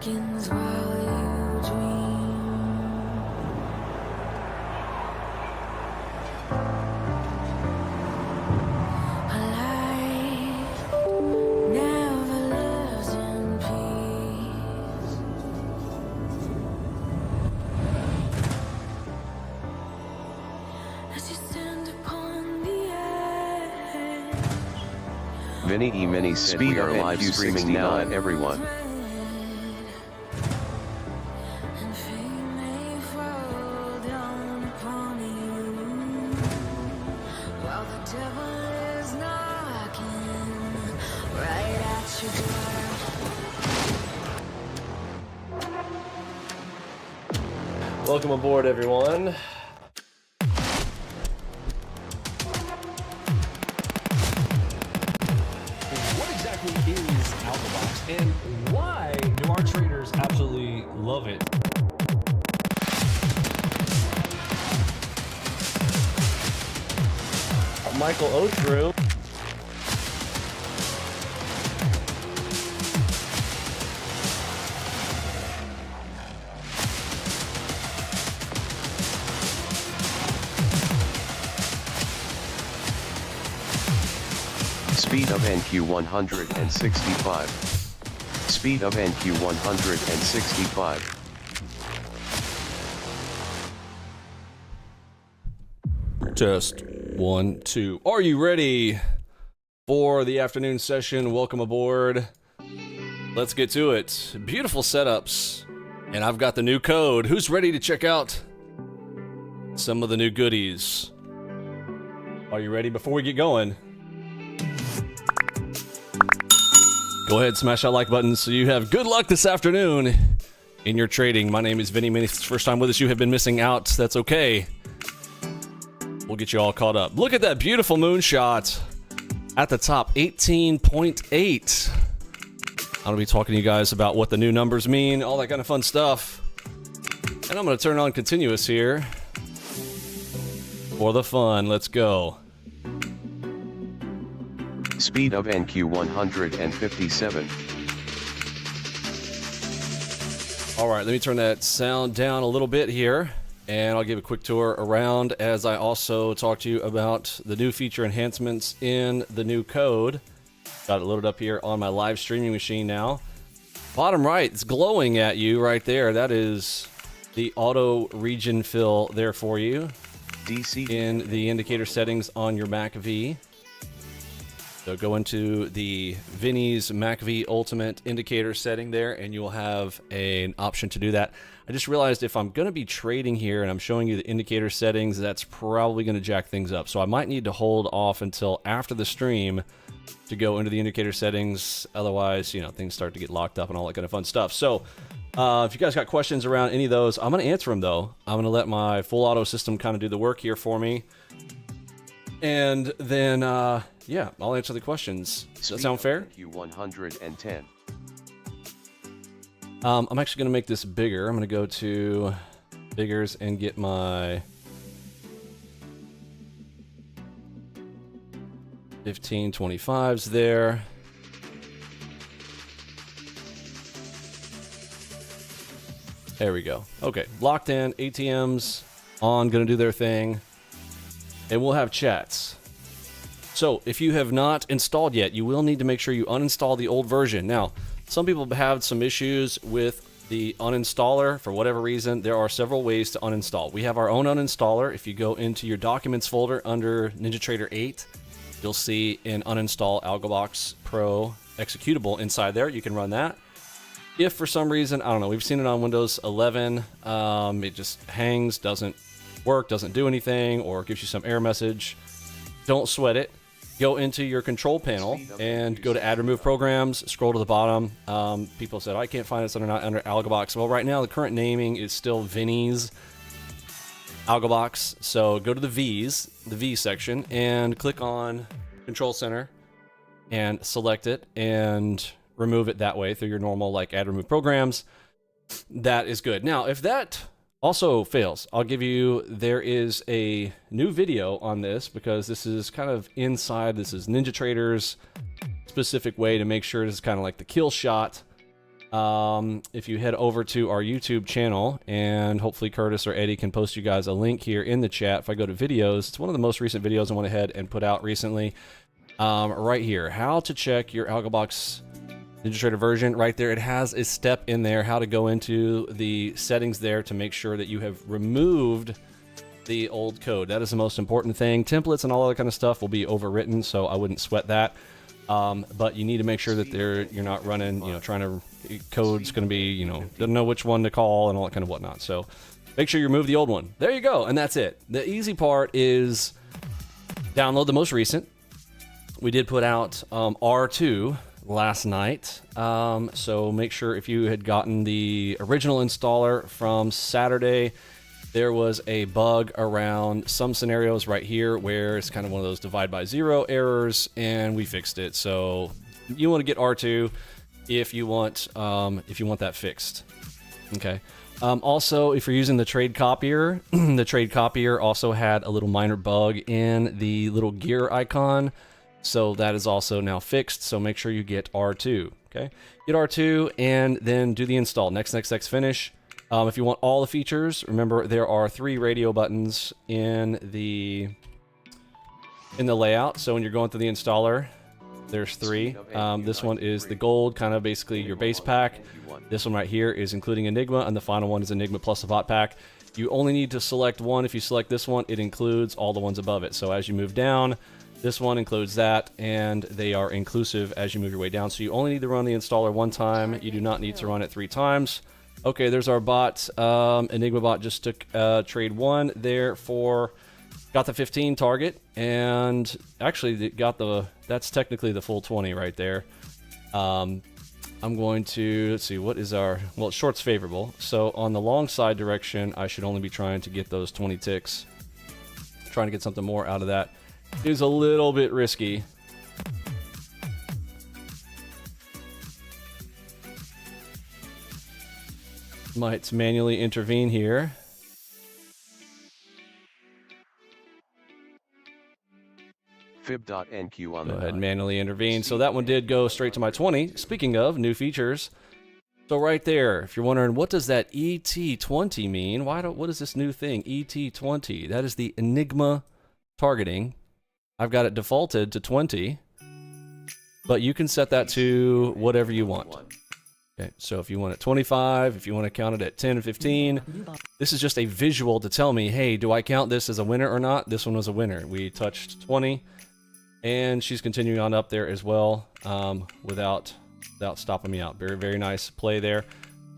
seconds while you dream. A life never lives in peace. As you stand upon the edge. Vinny E. Many said we are live streaming now at everyone. And fame may fall down upon you, while the devil is knocking right at your door. Welcome aboard, everyone. What exactly is AlgoBox, and why do our traders absolutely love it? Michael Otru. Speed of NQ 165. Speed of NQ 165. Test 1, 2. Are you ready for the afternoon session? Welcome aboard. Let's get to it. Beautiful setups. And I've got the new code. Who's ready to check out some of the new goodies? Are you ready? Before we get going, go ahead, smash that like button so you have good luck this afternoon in your trading. My name is Vinny. If it's the first time with us, you have been missing out. That's okay. We'll get you all caught up. Look at that beautiful moonshot at the top, 18.8. I'm going to be talking to you guys about what the new numbers mean, all that kind of fun stuff. And I'm going to turn on continuous here for the fun. Let's go. Speed of NQ 157. All right, let me turn that sound down a little bit here, and I'll give a quick tour around as I also talk to you about the new feature enhancements in the new code. Got it loaded up here on my live streaming machine now. Bottom right, it's glowing at you right there. That is the auto region fill there for you. DC in the indicator settings on your Mac V. So go into the Vinny's Mac V Ultimate indicator setting there, and you will have an option to do that. I just realized if I'm going to be trading here and I'm showing you the indicator settings, that's probably going to jack things up. So I might need to hold off until after the stream to go into the indicator settings. Otherwise, you know, things start to get locked up and all that kind of fun stuff. So if you guys got questions around any of those, I'm going to answer them though. I'm going to let my full auto system kind of do the work here for me. And then, yeah, I'll answer the questions. Does that sound fair? Q110. I'm actually going to make this bigger. I'm going to go to Biggers and get my 1525s there. There we go. Okay, locked in, ATMs on, going to do their thing. And we'll have chats. So if you have not installed yet, you will need to make sure you uninstall the old version. Now, some people have had some issues with the uninstaller for whatever reason. There are several ways to uninstall. We have our own uninstaller. If you go into your documents folder under NinjaTrader 8, you'll see an uninstall AlgoBox Pro executable inside there. You can run that. If for some reason, I don't know, we've seen it on Windows 11, it just hangs, doesn't work, doesn't do anything, or gives you some error message, don't sweat it. Go into your control panel and go to add remove programs, scroll to the bottom. People said, I can't find it, so they're not under AlgoBox. Well, right now the current naming is still Vinny's AlgoBox. So go to the V's, the V section, and click on Control Center and select it and remove it that way through your normal like add remove programs. That is good. Now, if that also fails, I'll give you, there is a new video on this because this is kind of inside, this is NinjaTrader's specific way to make sure this is kind of like the kill shot if you head over to our YouTube channel, and hopefully Curtis or Eddie can post you guys a link here in the chat. If I go to videos, it's one of the most recent videos I went ahead and put out recently. Right here, how to check your AlgoBox NinjaTrader version. Right there, it has a step in there, how to go into the settings there to make sure that you have removed the old code. That is the most important thing. Templates and all other kind of stuff will be overwritten, so I wouldn't sweat that. But you need to make sure that you're not running, trying to, code's going to be, doesn't know which one to call and all that kind of whatnot. So make sure you remove the old one. There you go, and that's it. The easy part is download the most recent. We did put out R2 last night, so make sure if you had gotten the original installer from Saturday, there was a bug around some scenarios right here where it's kind of one of those divide by zero errors, and we fixed it. So you want to get R2 if you want that fixed. Okay. Also, if you're using the trade copier, the trade copier also had a little minor bug in the little gear icon. So that is also now fixed. So make sure you get R2. Okay. Get R2 and then do the install. Next, finish. If you want all the features, remember there are 3 radio buttons in the layout. So when you're going through the installer, there's 3. This one is the gold, kind of basically your base pack. This one right here is including Enigma, and the final one is Enigma plus a bot pack. You only need to select one. If you select this one, it includes all the ones above it. So as you move down, this one includes that, and they are inclusive as you move your way down. So you only need to run the installer 1 time. You do not need to run it 3 times. Okay, there's our bot. Enigma bot just took trade 1 there for, got the 15 target, and actually that's technically the full 20 right there. I'm going to, let's see, what is our, well, short's favorable. So on the long side direction, I should only be trying to get those 20 ticks. Trying to get something more out of that is a little bit risky. Might manually intervene here. Fib.NQ on Go the ahead and manually intervene. So that one did go straight to my 20. Speaking of new features, so right there, if you're wondering what does that ET20 mean, what is this new thing, ET20? That is the Enigma targeting. I've got it defaulted to 20, but you can set that to whatever you want. Okay, so if you want it 25, if you want to count it at 10 and 15, this is just a visual to tell me, hey, do I count this as a winner or not? This one was a winner. We touched 20, and she's continuing on up there as well, without stopping me out. Very, very nice play there.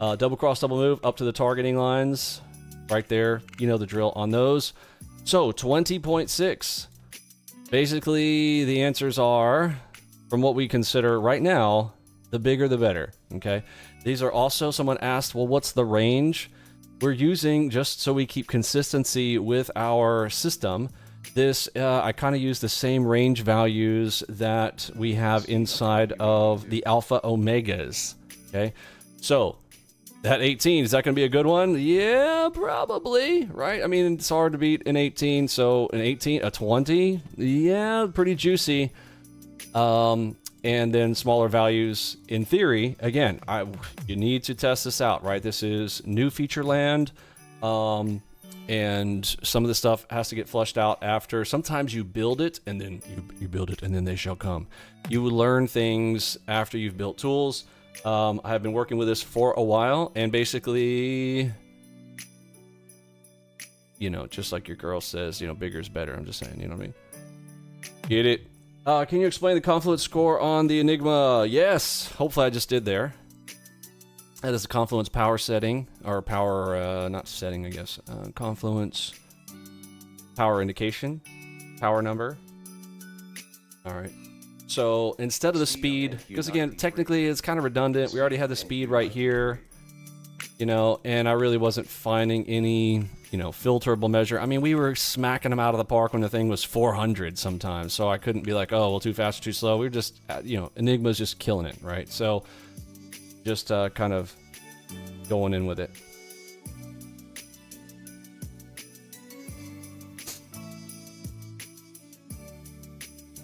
Double cross, double move up to the targeting lines. Right there, you know the drill on those. So 20.6. Basically, the answers are, from what we consider right now, the bigger the better, okay? These are also, someone asked, well, what's the range? We're using, just so we keep consistency with our system, this, I kind of use the same range values that we have inside of the Alpha Omegas, okay? So, that 18, is that going to be a good one? Yeah, probably, right? I mean, it's hard to beat an 18, so an 18, a 20, yeah, pretty juicy. And then smaller values, in theory, again, you need to test this out, right? This is new feature land, and some of the stuff has to get flushed out after. Sometimes you build it, and then you build it, and then they shall come. You will learn things after you've built tools. I have been working with this for a while, and basically, just like your girl says, bigger is better. I'm just saying, you know what I mean? Get it? Can you explain the confluence score on the Enigma? Yes, hopefully I just did there. That is the confluence power setting, or power, not setting, I guess. Confluence power indication, power number. All right. So instead of the speed, because again, technically it's kind of redundant. We already had the speed right here, and I really wasn't finding any, filterable measure. I mean, we were smacking them out of the park when the thing was 400 sometimes. So I couldn't be like, oh, well, too fast or too slow. We were just, Enigma's just killing it, right? So just kind of going in with it.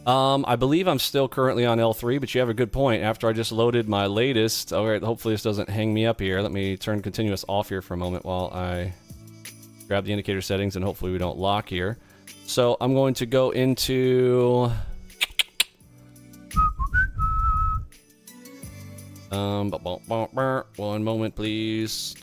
I believe I'm still currently on L3, but you have a good point. After I just loaded my latest, all right, hopefully this doesn't hang me up here. Let me turn continuous off here for a moment while I grab the indicator settings, and hopefully we don't lock here. So I'm going to go into... one moment, please.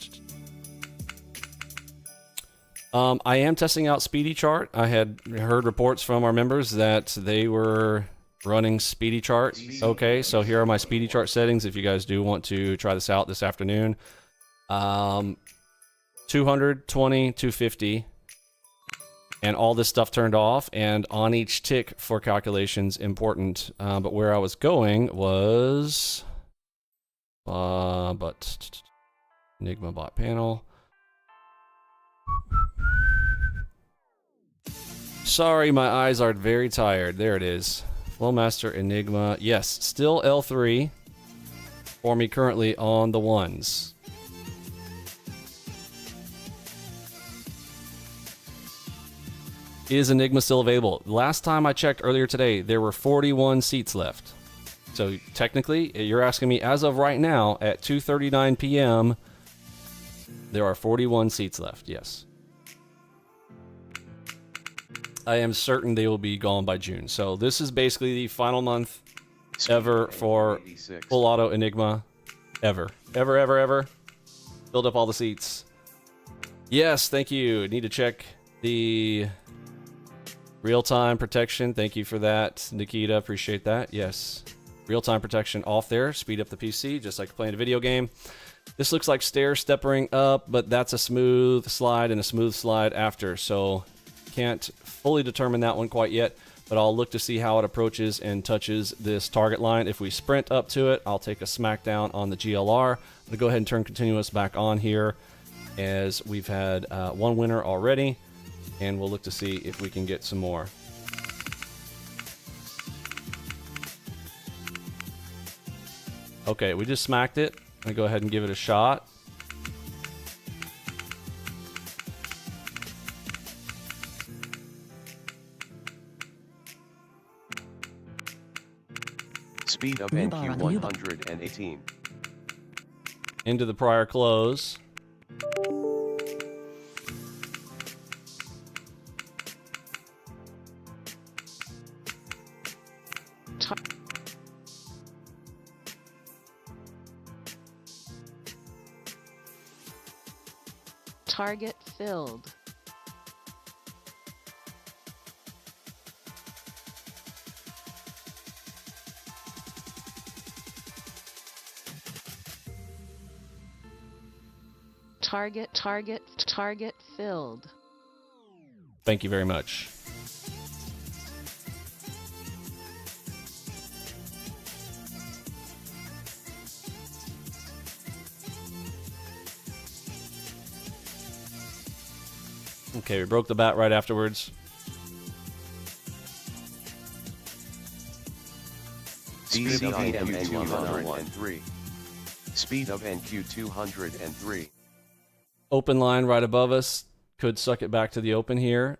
I am testing out Speedy Chart. I had heard reports from our members that they were running Speedy Chart. Okay, so here are my Speedy Chart settings if you guys do want to try this out this afternoon. 200, 20, 250. And all this stuff turned off, and on each tick for calculations important. But where I was going was... Enigma bot panel. Sorry, my eyes are very tired. There it is. Flowmaster Enigma. Yes, still L3 for me currently on the ones. Is Enigma still available? Last time I checked earlier today, there were 41 seats left. So technically, you're asking me as of right now at 2:39 p.m., there are 41 seats left, yes. I am certain they will be gone by June. So this is basically the final month ever for full auto Enigma. Ever. Ever. Build up all the seats. Yes, thank you. Need to check the real-time protection. Thank you for that, Nikita. Appreciate that. Yes. Real-time protection off there. Speed up the PC, just like playing a video game. This looks like stair-steppering up, but that's a smooth slide and a smooth slide after. So can't fully determine that one quite yet, but I'll look to see how it approaches and touches this target line. If we sprint up to it, I'll take a smackdown on the GLR. I'm gonna go ahead and turn continuous back on here, as we've had one winner already, and we'll look to see if we can get some more. Okay, we just smacked it. I'm gonna go ahead and give it a shot. Speed of NQ 118. Into the prior close. Target filled. Target filled. Thank you very much. Okay, we broke the bat right afterwards. Speed of NQ 203. Speed of NQ 203. Open line right above us. Could suck it back to the open here.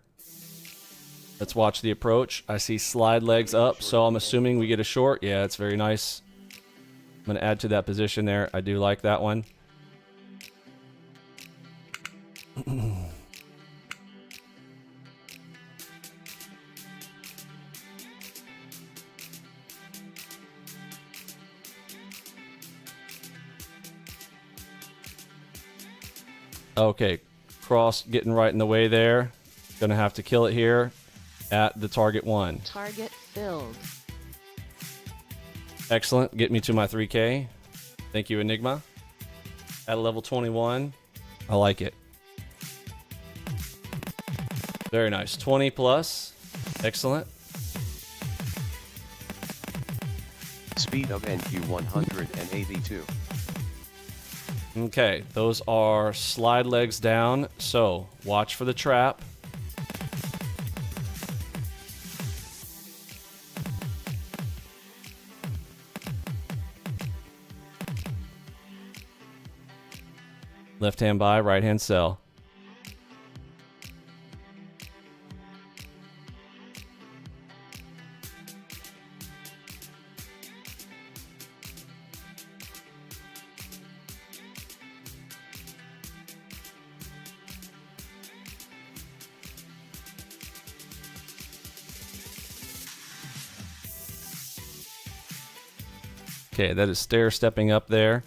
Let's watch the approach. I see slide legs up, so I'm assuming we get a short. Yeah, it's very nice. I'm going to add to that position there. I do like that one. Okay, cross getting right in the way there. Gonna have to kill it here at the target one. Target filled. Excellent. Get me to my 3K. Thank you, Enigma. At a level 21. I like it. Very nice. 20 plus. Excellent. Speed of NQ 182. Okay, those are slide legs down, so watch for the trap. Left hand buy, right hand sell. Okay, that is stair stepping up there.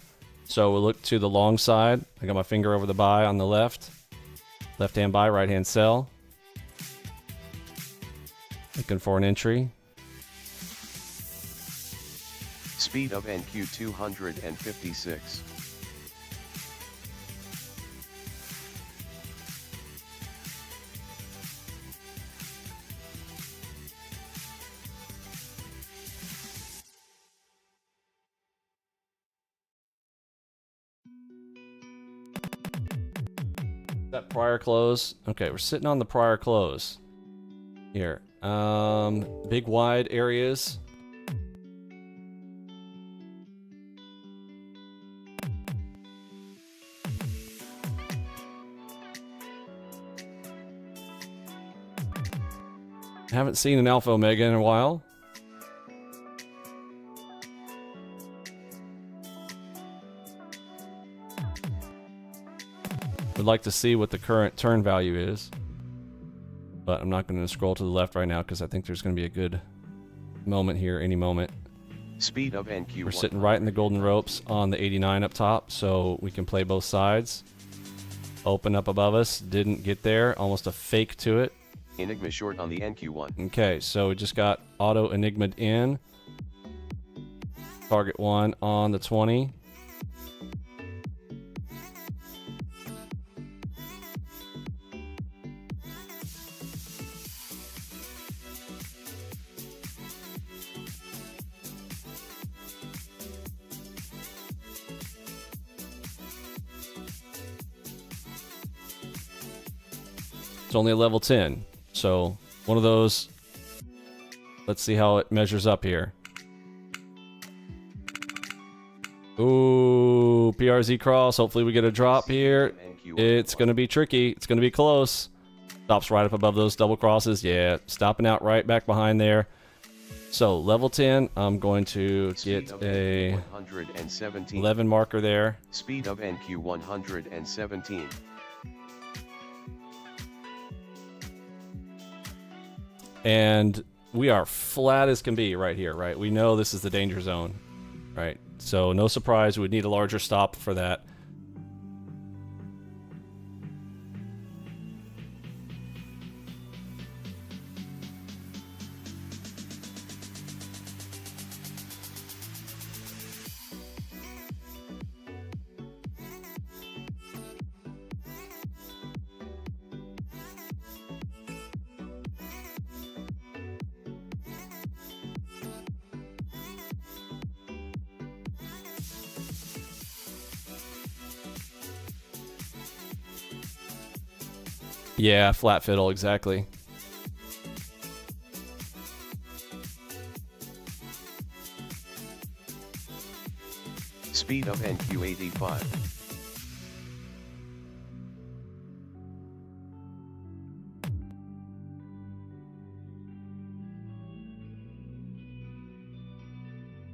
So we'll look to the long side. I got my finger over the buy on the left. Left-hand buy, right-hand sell. Looking for an entry. Speed of NQ 256. That prior close. Okay, we're sitting on the prior close. Here. Big wide areas. Haven't seen an Alpha Omega in a while. Would like to see what the current turn value is. But I'm not going to scroll to the left right now because I think there's going to be a good moment here any moment. Speed of NQ. We're sitting right in the golden ropes on the 89 up top, so we can play both sides. Open up above us, didn't get there, almost a fake to it. Enigma short on the NQ1. Okay, so we just got auto Enigma'd in. Target 1 on the 20. It's only a level 10, so one of those. Let's see how it measures up here. Ooh, PRZ cross. Hopefully we get a drop here. It's going to be tricky. It's going to be close. Stops right up above those double crosses. Yeah, stopping out right back behind there. So level 10, I'm going to get a 11 marker there. Speed of NQ 117. And we are flat as can be right here, right? We know this is the danger zone, right? So no surprise, we would need a larger stop for that. Yeah, flat fiddle, exactly. Speed of NQ 85.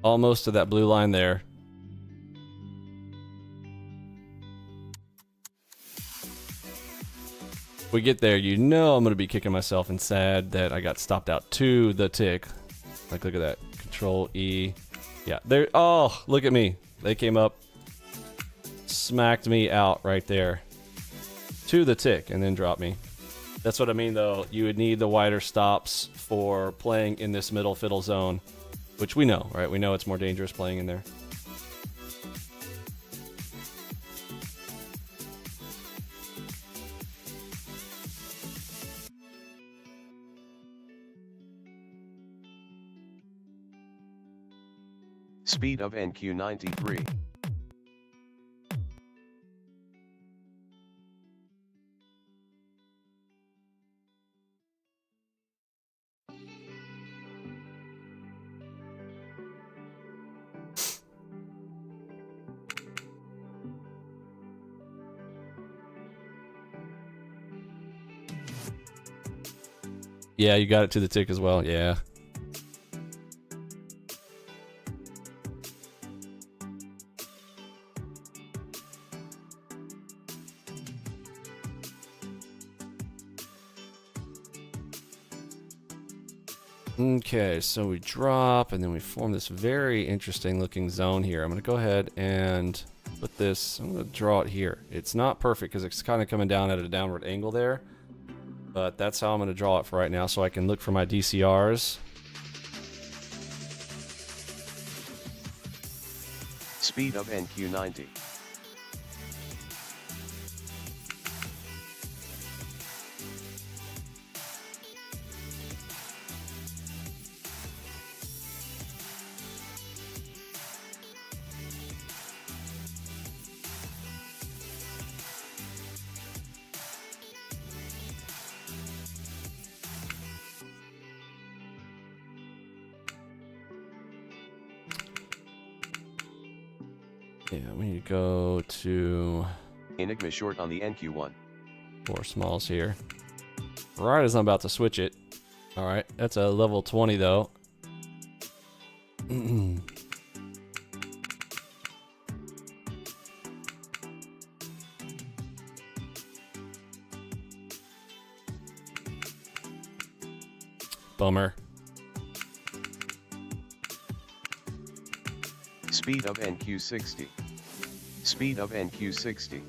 Almost to that blue line there. We get there, you know I'm going to be kicking myself and sad that I got stopped out to the tick. Like, look at that. Control E. Yeah, there. Oh, look at me. They came up, smacked me out right there to the tick and then dropped me. That's what I mean, though. You would need the wider stops for playing in this middle fiddle zone, which we know, right? We know it's more dangerous playing in there. Speed of NQ 93. Yeah, you got it to the tick as well. Yeah. Okay, so we drop, and then we form this very interesting looking zone here. I'm going to go ahead and put this, I'm going to draw it here. It's not perfect because it's kind of coming down at a downward angle there, but that's how I'm going to draw it for right now, so I can look for my DCRs. Speed of NQ90. Yeah, we need to go to Enigma short on the NQ1. 4 smalls here. Right as I'm about to switch it. Alright, that's a level 20 though. Bummer. Speed of NQ60. Speed of NQ60.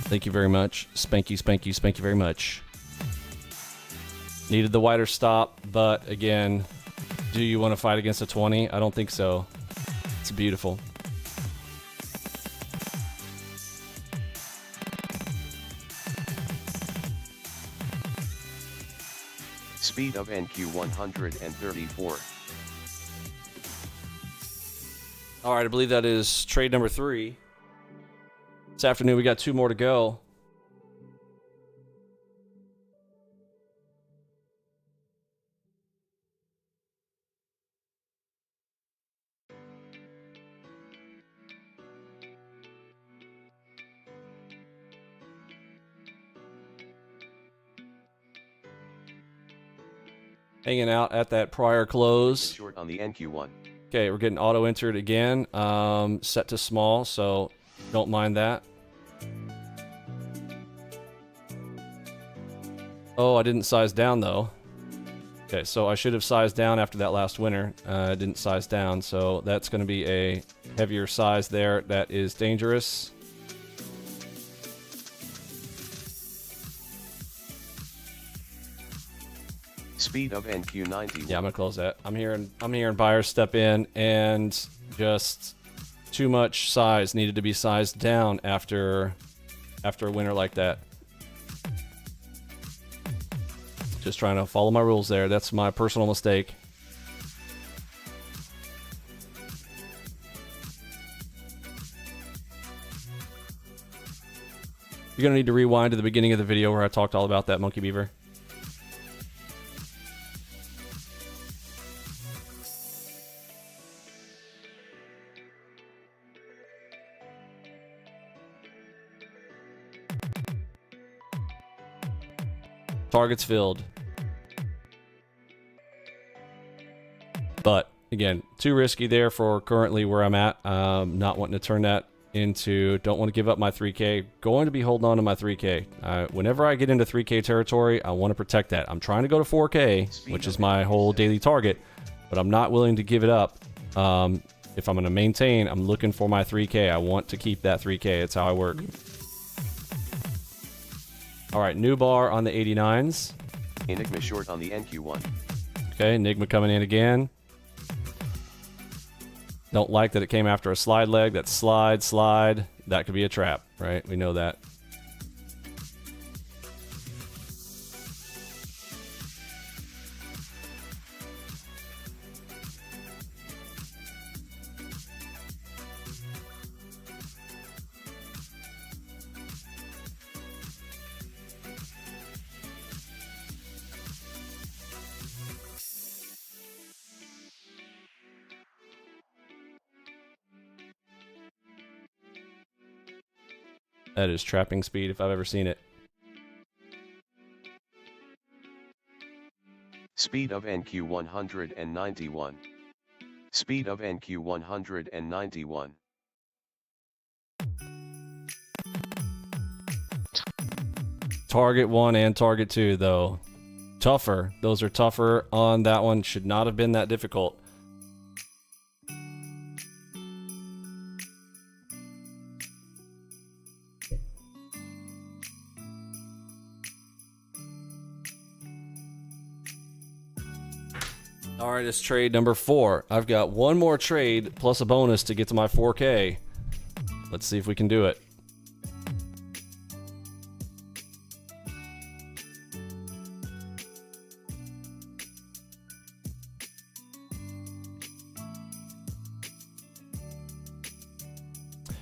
Thank you very much. Spanky, spanky, spanky very much. Needed the wider stop, but again, do you want to fight against a 20? I don't think so. It's beautiful. Speed of NQ134. All right, I believe that is trade number 3. This afternoon, we got 2 more to go. Hanging out at that prior close. Short on the NQ1. Okay, we're getting auto entered again. Set to small, so don't mind that. Oh, I didn't size down though. Okay, so I should have sized down after that last winner. I didn't size down, so that's going to be a heavier size there. That is dangerous. Speed of NQ90. Yeah, I'm gonna close that. I'm hearing buyers step in, and just too much size needed to be sized down after a winner like that. Just trying to follow my rules there. That's my personal mistake. You're gonna need to rewind to the beginning of the video where I talked all about that monkey beaver. Targets filled. But again, too risky there for currently where I'm at. Not wanting to turn that into, don't want to give up my 3K. Going to be holding on to my 3K. Whenever I get into 3K territory, I want to protect that. I'm trying to go to 4K, which is my whole daily target, but I'm not willing to give it up. If I'm going to maintain, I'm looking for my 3K. I want to keep that 3K. It's how I work. All right, new bar on the 89s. Enigma short on the NQ1. Okay, Enigma coming in again. Don't like that it came after a slide leg. That's slide. That could be a trap, right? We know that. That is trapping speed if I've ever seen it. Speed of NQ 191. Speed of NQ 191. Target 1 and target 2 though. Tougher. Those are tougher on that one. Should not have been that difficult. All right, it's trade number 4. I've got one more trade plus a bonus to get to my 4K. Let's see if we can do it.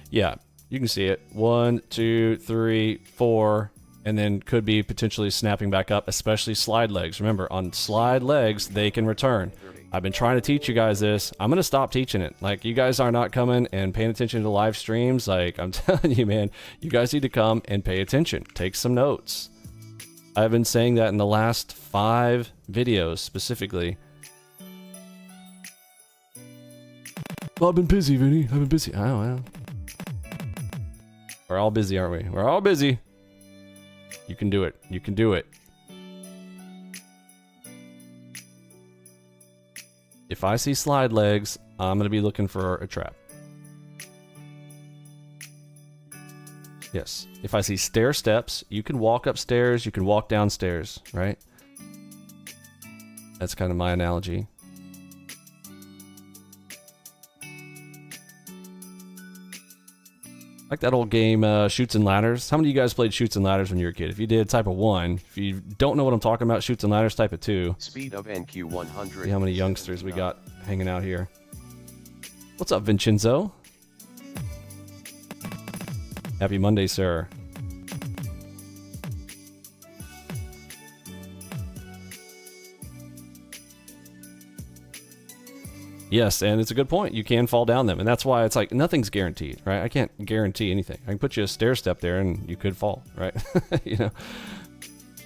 Yeah, you can see it. 1, 2, 3, 4, and then could be potentially snapping back up, especially slide legs. Remember, on slide legs, they can return. I've been trying to teach you guys this. I'm going to stop teaching it. Like, you guys are not coming and paying attention to live streams. Like, I'm telling you, man, you guys need to come and pay attention. Take some notes. I've been saying that in the last 5 videos specifically. Well, I've been busy, Vinny. I've been busy. Oh, well. We're all busy, aren't we? We're all busy. You can do it. You can do it. If I see slide legs, I'm going to be looking for a trap. Yes. If I see stair steps, you can walk upstairs, you can walk downstairs, right? That's kind of my analogy. Like that old game, Chutes and Ladders. How many of you guys played Chutes and Ladders when you were a kid? If you did, type of 1. If you don't know what I'm talking about, Chutes and Ladders, type of 2. Speed of NQ 100. See how many youngsters we got hanging out here. What's up, Vincenzo? Happy Monday, sir. Yes, and it's a good point. You can fall down them, and that's why it's like nothing's guaranteed, right? I can't guarantee anything. I can put you a stair step there, and you could fall, right? You know.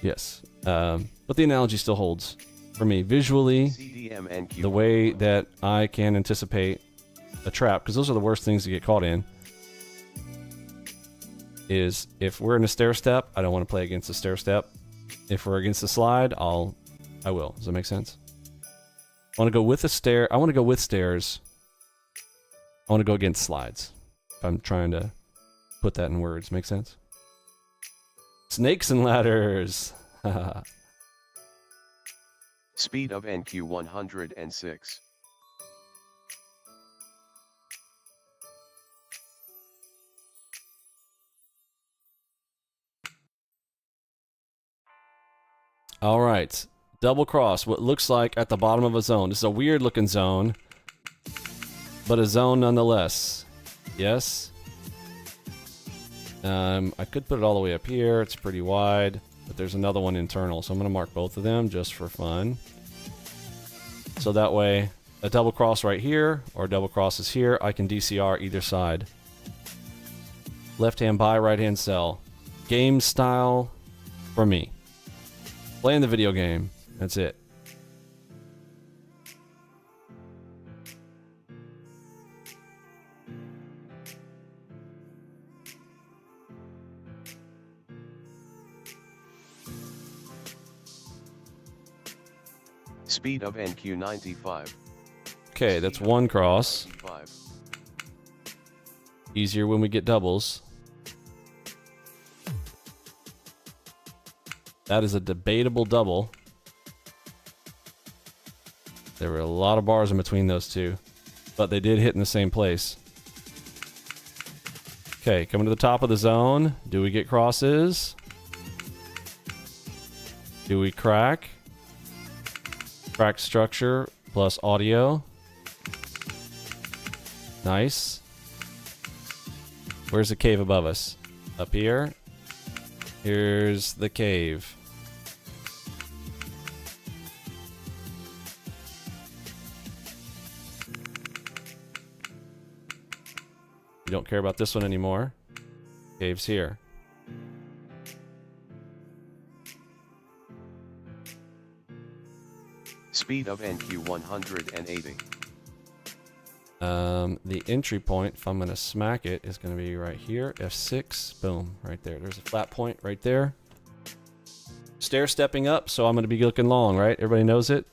Yes, but the analogy still holds for me visually. The way that I can anticipate a trap, because those are the worst things to get caught in, is if we're in a stair step, I don't want to play against a stair step. If we're against a slide, I will. Does that make sense? I want to go with a stair. I want to go with stairs. I want to go against slides. If I'm trying to put that in words, make sense? Snakes and ladders. Speed of NQ 106. All right. Double cross, what looks like at the bottom of a zone. This is a weird looking zone, but a zone nonetheless. Yes. I could put it all the way up here. It's pretty wide, but there's another one internal, so I'm going to mark both of them just for fun. So that way, a double cross right here, or a double cross is here, I can DCR either side. Left hand buy, right hand sell. Game style for me. Playing the video game. That's it. Speed of NQ 95. Okay, that's one cross. Easier when we get doubles. That is a debatable double. There were a lot of bars in between those two, but they did hit in the same place. Okay, coming to the top of the zone. Do we get crosses? Do we crack? Crack structure plus audio. Nice. Where's the cave above us? Up here. Here's the cave. You don't care about this one anymore. Caves here. Speed of NQ 180. The entry point, if I'm gonna smack it, is gonna be right here. F6, boom, right there. There's a flat point right there. Stair stepping up, so I'm gonna be looking long, right? Everybody knows it.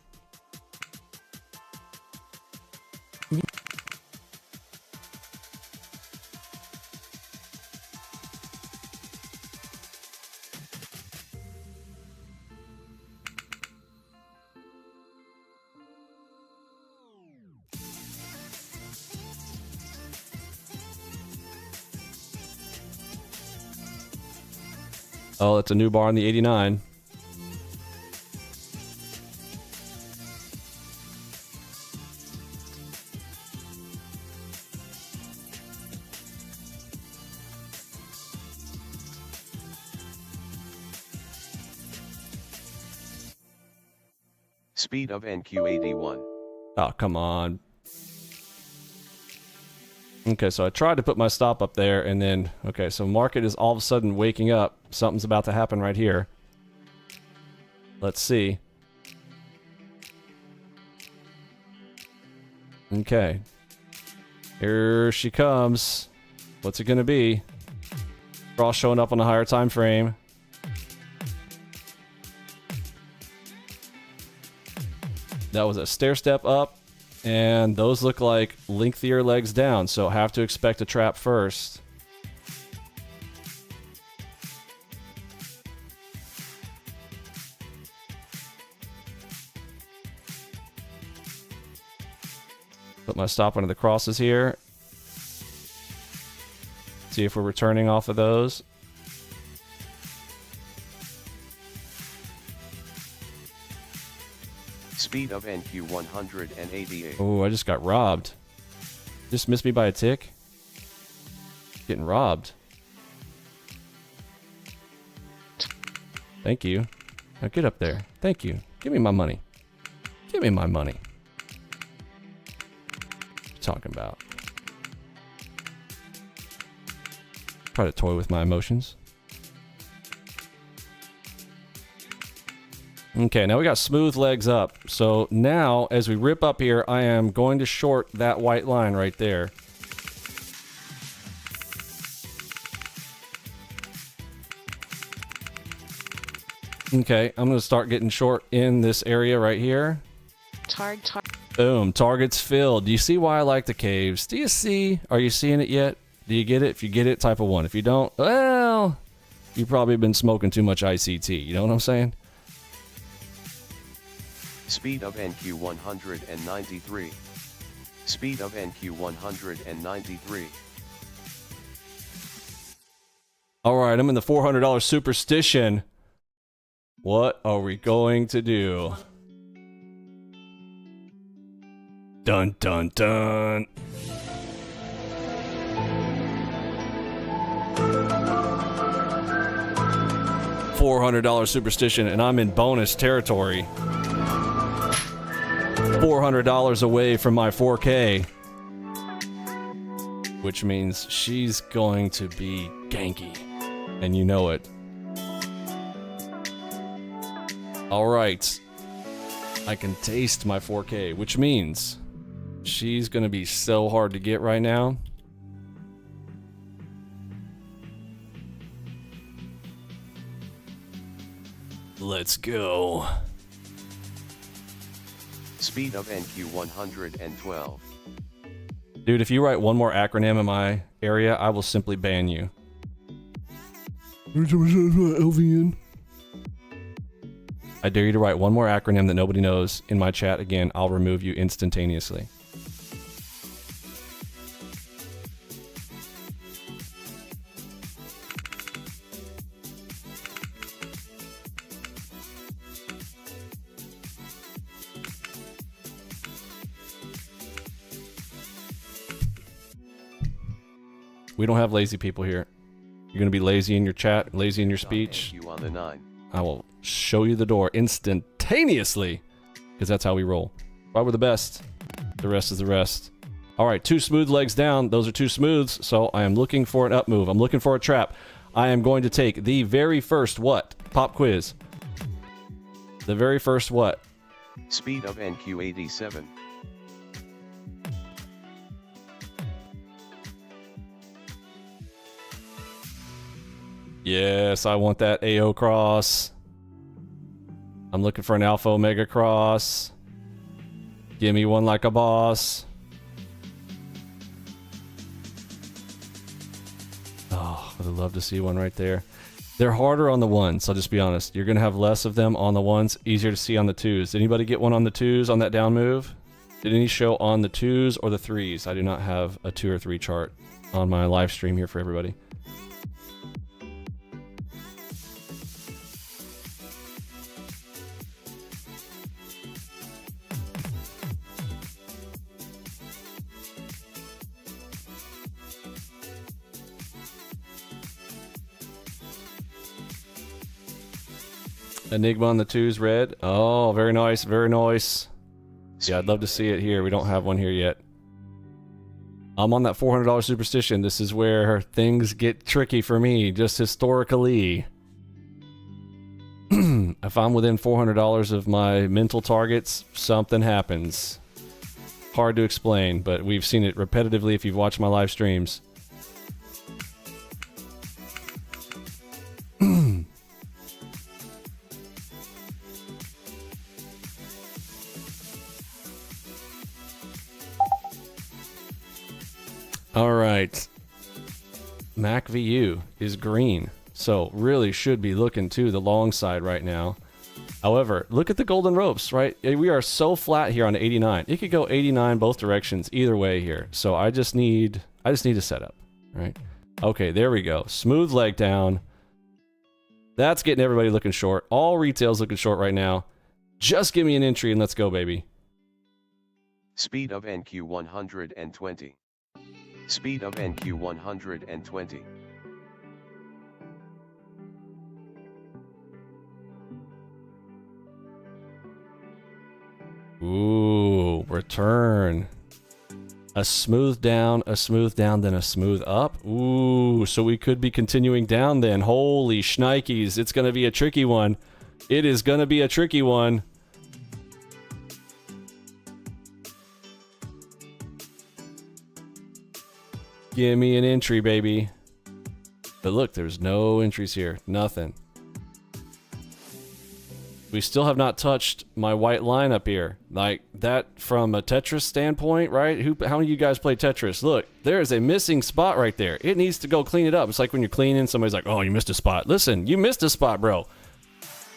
Oh, it's a new bar on the 89. Speed of NQ 81. Oh, come on. Okay, so I tried to put my stop up there, and then, okay, so market is all of a sudden waking up. Something's about to happen right here. Let's see. Okay. Here she comes. What's it gonna be? Cross showing up on a higher time frame. That was a stair step up. And those look like lengthier legs down, so have to expect a trap first. Put my stop under the crosses here. See if we're returning off of those. Speed of NQ 188. Oh, I just got robbed. Just missed me by a tick. Getting robbed. Thank you. Now get up there. Thank you. Give me my money. Give me my money. What you talking about? Try to toy with my emotions. Okay, now we got smooth legs up. So now, as we rip up here, I am going to short that white line right there. Okay, I'm going to start getting short in this area right here. Boom, target's filled. Do you see why I like the caves? Do you see? Are you seeing it yet? Do you get it? If you get it, type of 1. If you don't, well, you've probably been smoking too much ICT. You know what I'm saying? Speed of NQ 193. Speed of NQ 193. All right, I'm in the $400 superstition. What are we going to do? Dun dun dun. $400 superstition, and I'm in bonus territory. $400 away from my 4K, which means she's going to be ganky, and you know it. All right, I can taste my 4K, which means she's gonna be so hard to get right now. Let's go. Speed of NQ 112. Dude, if you write one more acronym in my area, I will simply ban you. LVN. I dare you to write one more acronym that nobody knows in my chat again. I'll remove you instantaneously. We don't have lazy people here. You're gonna be lazy in your chat, lazy in your speech. NQ on the 9. I will show you the door instantaneously, because that's how we roll. Why we're the best. The rest is the rest. All right, 2 smooth legs down. Those are 2 smooths, so I am looking for an up move. I'm looking for a trap. I am going to take the very first what? Pop quiz. The very first what? Speed of NQ87. Yes, I want that AO cross. I'm looking for an Alpha Omega cross. Give me one like a boss. Oh, I'd love to see one right there. They're harder on the ones, I'll just be honest. You're going to have less of them on the ones, easier to see on the twos. Did anybody get one on the twos on that down move? Did any show on the twos or the threes? I do not have a 2 or 3 chart on my live stream here for everybody. Enigma on the twos, red. Oh, very nice, very nice. Yeah, I'd love to see it here. We don't have one here yet. I'm on that $400 superstition. This is where things get tricky for me, just historically. If I'm within $400 of my mental targets, something happens. Hard to explain, but we've seen it repetitively if you've watched my live streams. All right. Mac VU is green, so really should be looking to the long side right now. However, look at the golden ropes, right? We are so flat here on 89. It could go 89 both directions either way here. So I just need a setup, right? Okay, there we go. Smooth leg down. That's getting everybody looking short. All retail's looking short right now. Just give me an entry and let's go, baby. Speed of NQ 120. Speed of NQ 120. Ooh, return. A smooth down, then a smooth up. Ooh, so we could be continuing down then. Holy shnikes, it's going to be a tricky one. It is going to be a tricky one. Give me an entry, baby. But look, there's no entries here. Nothing. We still have not touched my white line up here. Like, that from a Tetris standpoint, right? How many of you guys play Tetris? Look, there is a missing spot right there. It needs to go clean it up. It's like when you're cleaning, somebody's like, oh, you missed a spot. Listen, you missed a spot, bro.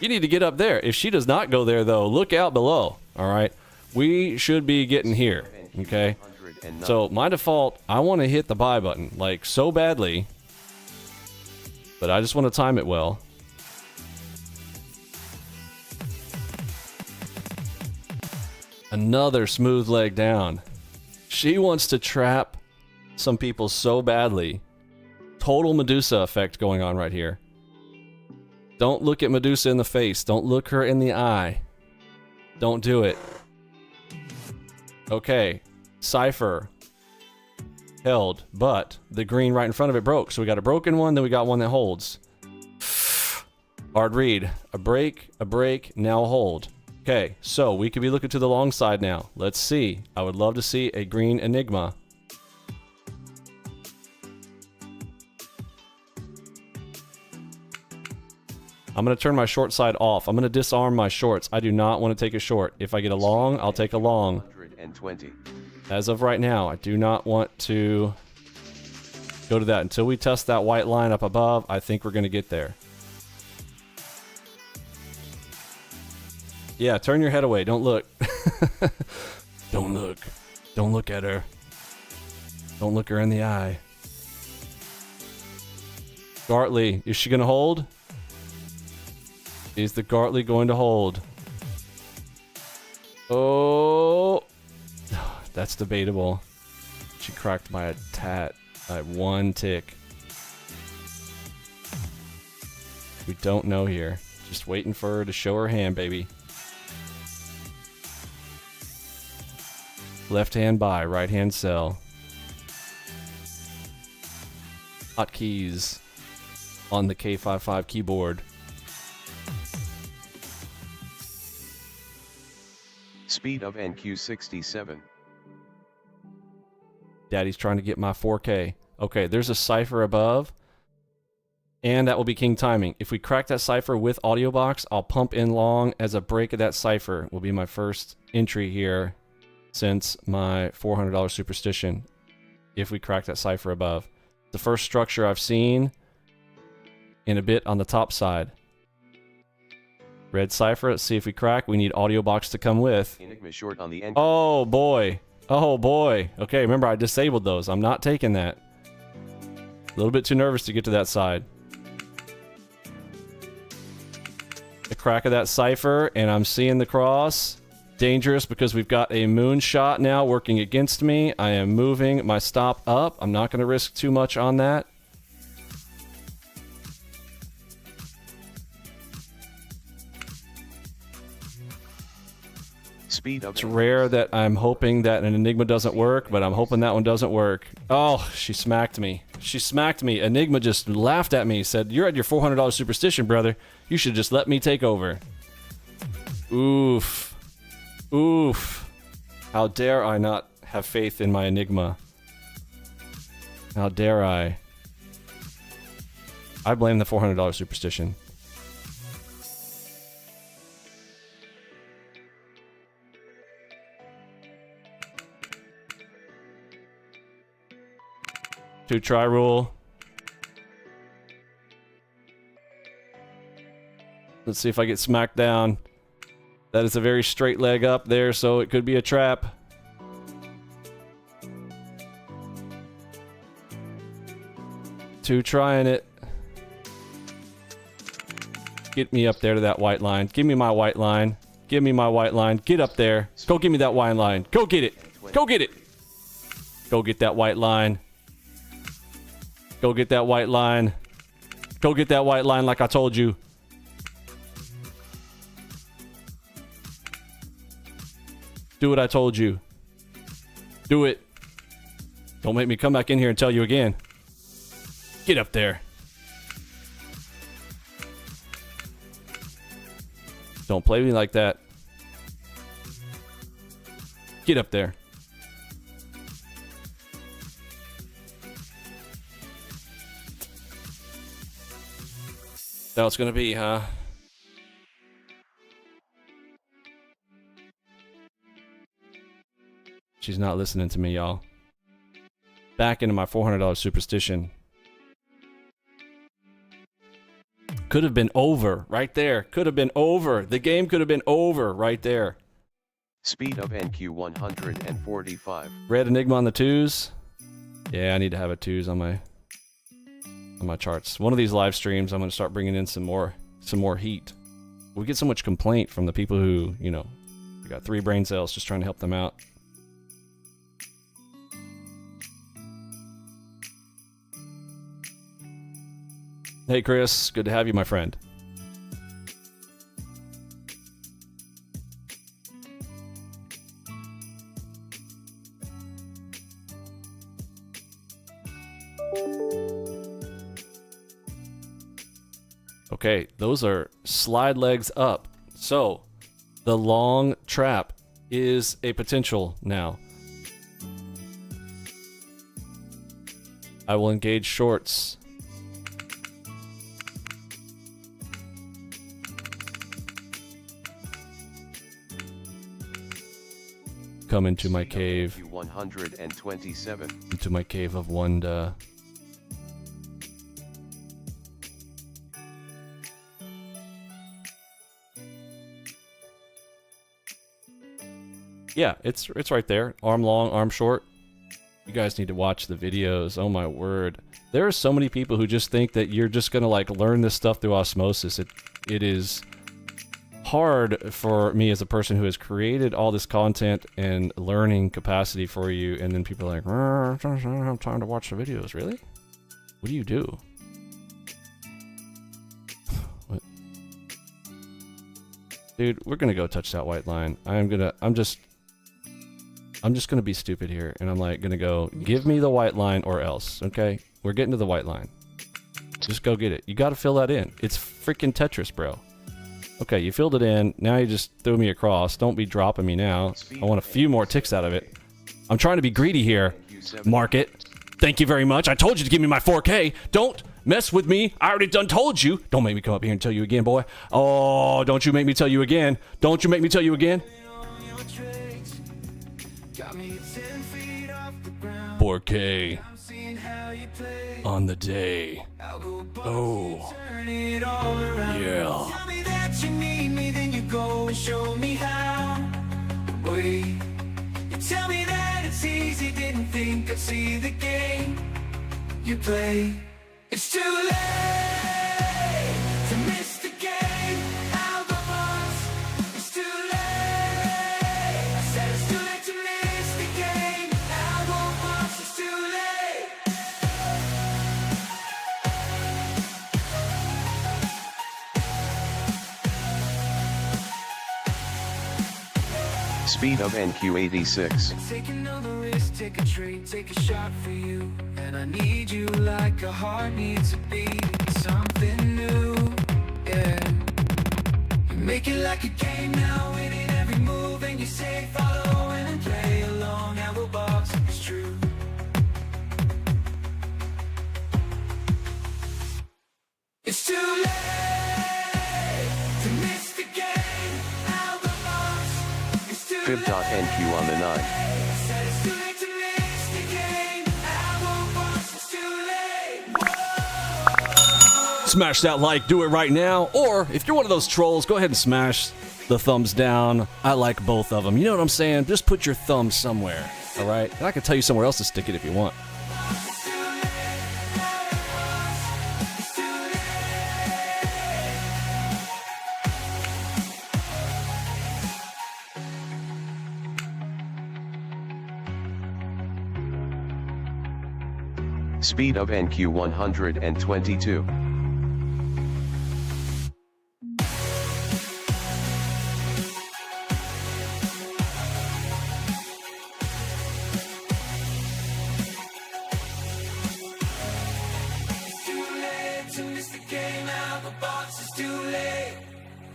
You need to get up there. If she does not go there, though, look out below. All right? We should be getting here, okay? So, my default, I want to hit the buy button, like, so badly. But I just want to time it well. Another smooth leg down. She wants to trap some people so badly. Total Medusa effect going on right here. Don't look at Medusa in the face. Don't look her in the eye. Don't do it. Okay. Cypher. Held. But the green right in front of it broke. So we got a broken one, then we got one that holds. Hard read. A break, now a hold. Okay, so we could be looking to the long side now. Let's see. I would love to see a green Enigma. I'm going to turn my short side off. I'm going to disarm my shorts. I do not want to take a short. If I get a long, I'll take a long. 120. As of right now, I do not want to go to that. Until we test that white line up above, I think we're going to get there. Yeah, turn your head away. Don't look. Don't look. Don't look at her. Don't look her in the eye. Gartley, is she going to hold? Is the Gartley going to hold? Oh, that's debatable. She cracked by a tat. By one tick. We don't know here. Just waiting for her to show her hand, baby. Left hand buy, right hand sell. Hotkeys on the K55 keyboard. Speed of NQ67. Daddy's trying to get my 4K. Okay, there's a cipher above. And that will be king timing. If we crack that cipher with AudioBox, I'll pump in long as a break of that cipher. Will be my first entry here since my $400 superstition. If we crack that cipher above. The first structure I've seen in a bit on the top side. Red cipher, let's see if we crack. We need AudioBox to come with. Enigma short on the end. Oh boy. Oh boy. Okay, remember I disabled those. I'm not taking that. A little bit too nervous to get to that side. The crack of that cipher, and I'm seeing the cross. Dangerous because we've got a moonshot now working against me. I am moving my stop up. I'm not going to risk too much on that. Speed of It's rare that I'm hoping that an Enigma doesn't work, but I'm hoping that one doesn't work. Oh, she smacked me. She smacked me. Enigma just laughed at me, said, "You're at your $400 superstition, brother. You should just let me take over." Oof. Oof. How dare I not have faith in my Enigma? How dare I? I blame the $400 superstition. Two try rule. Let's see if I get smacked down. That is a very straight leg up there, so it could be a trap. Two trying it. Get me up there to that white line. Give me my white line. Give me my white line. Get up there. Go give me that white line. Go get it. Go get it. Go get that white line. Go get that white line. Go get that white line like I told you. Do what I told you. Do it. Don't make me come back in here and tell you again. Get up there. Don't play me like that. Get up there. That's what it's gonna be, huh? She's not listening to me, y'all. Back into my $400 superstition. Could have been over right there. Could have been over. The game could have been over right there. Speed of NQ 145. Red Enigma on the twos. Yeah, I need to have a twos on my charts. One of these live streams, I'm going to start bringing in some more heat. We get so much complaint from the people who, you know, we got 3 brain cells, just trying to help them out. Hey Chris, good to have you, my friend. Okay, those are slide legs up. So, the long trap is a potential now. I will engage shorts. Come into my cave. 127. Into my cave of wonder. Yeah, it's right there. Arm long, arm short. You guys need to watch the videos. Oh my word. There are so many people who just think that you're just gonna like learn this stuff through osmosis. It is hard for me as a person who has created all this content and learning capacity for you, and then people are like, I don't have time to watch the videos. Really? What do you do? What? Dude, we're gonna go touch that white line. I'm I'm just gonna be stupid here, and I'm like gonna go, give me the white line or else, okay? We're getting to the white line. Just go get it. You gotta fill that in. It's freaking Tetris, bro. Okay, you filled it in. Now you just threw me across. Don't be dropping me now. I want a few more ticks out of it. I'm trying to be greedy here. Market. Thank you very much. I told you to give me my 4K. Don't mess with me. I already done told you. Don't make me come up here and tell you again, boy. Oh, don't you make me tell you again. Don't you make me tell you again. 4K on the day. Oh, yeah. Tell me that you need me, then you go and show me how. Wait, you tell me that it's easy, didn't think I'd see the game you play. It's too late to miss the game. AlgoBox, it's too late. I said it's too late to miss the game. AlgoBox, it's too late. Speed of NQ86. Take another risk, take a trade, take a shot for you. And I need you like a heart needs a beat. Something new, yeah. You make it like a game now, winning every move. And you say follow and play along. AlgoBox, it's true. It's too late to miss the game. AlgoBox, it's too late. Fib.NQ on the 9. Said it's too late to miss the game. AlgoBox, it's too late. Smash that like, do it right now. Or if you're one of those trolls, go ahead and smash the thumbs down. I like both of them. You know what I'm saying? Just put your thumb somewhere, all right? And I can tell you somewhere else to stick it if you want. Speed of NQ 122. Too late to miss the game. AlgoBox, it's too late.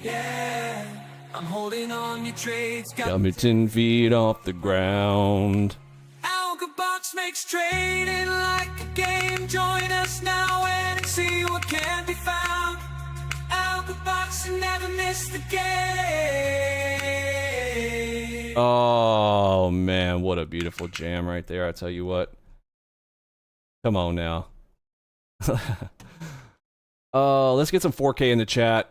Yeah, I'm holding on your trades. Got me 10 feet off the ground. AlgoBox makes trading like a game. Join us now and see what can be found. AlgoBox, and never miss the game. Oh, man, what a beautiful jam right there. I tell you what. Come on now. Let's get some 4K in the chat.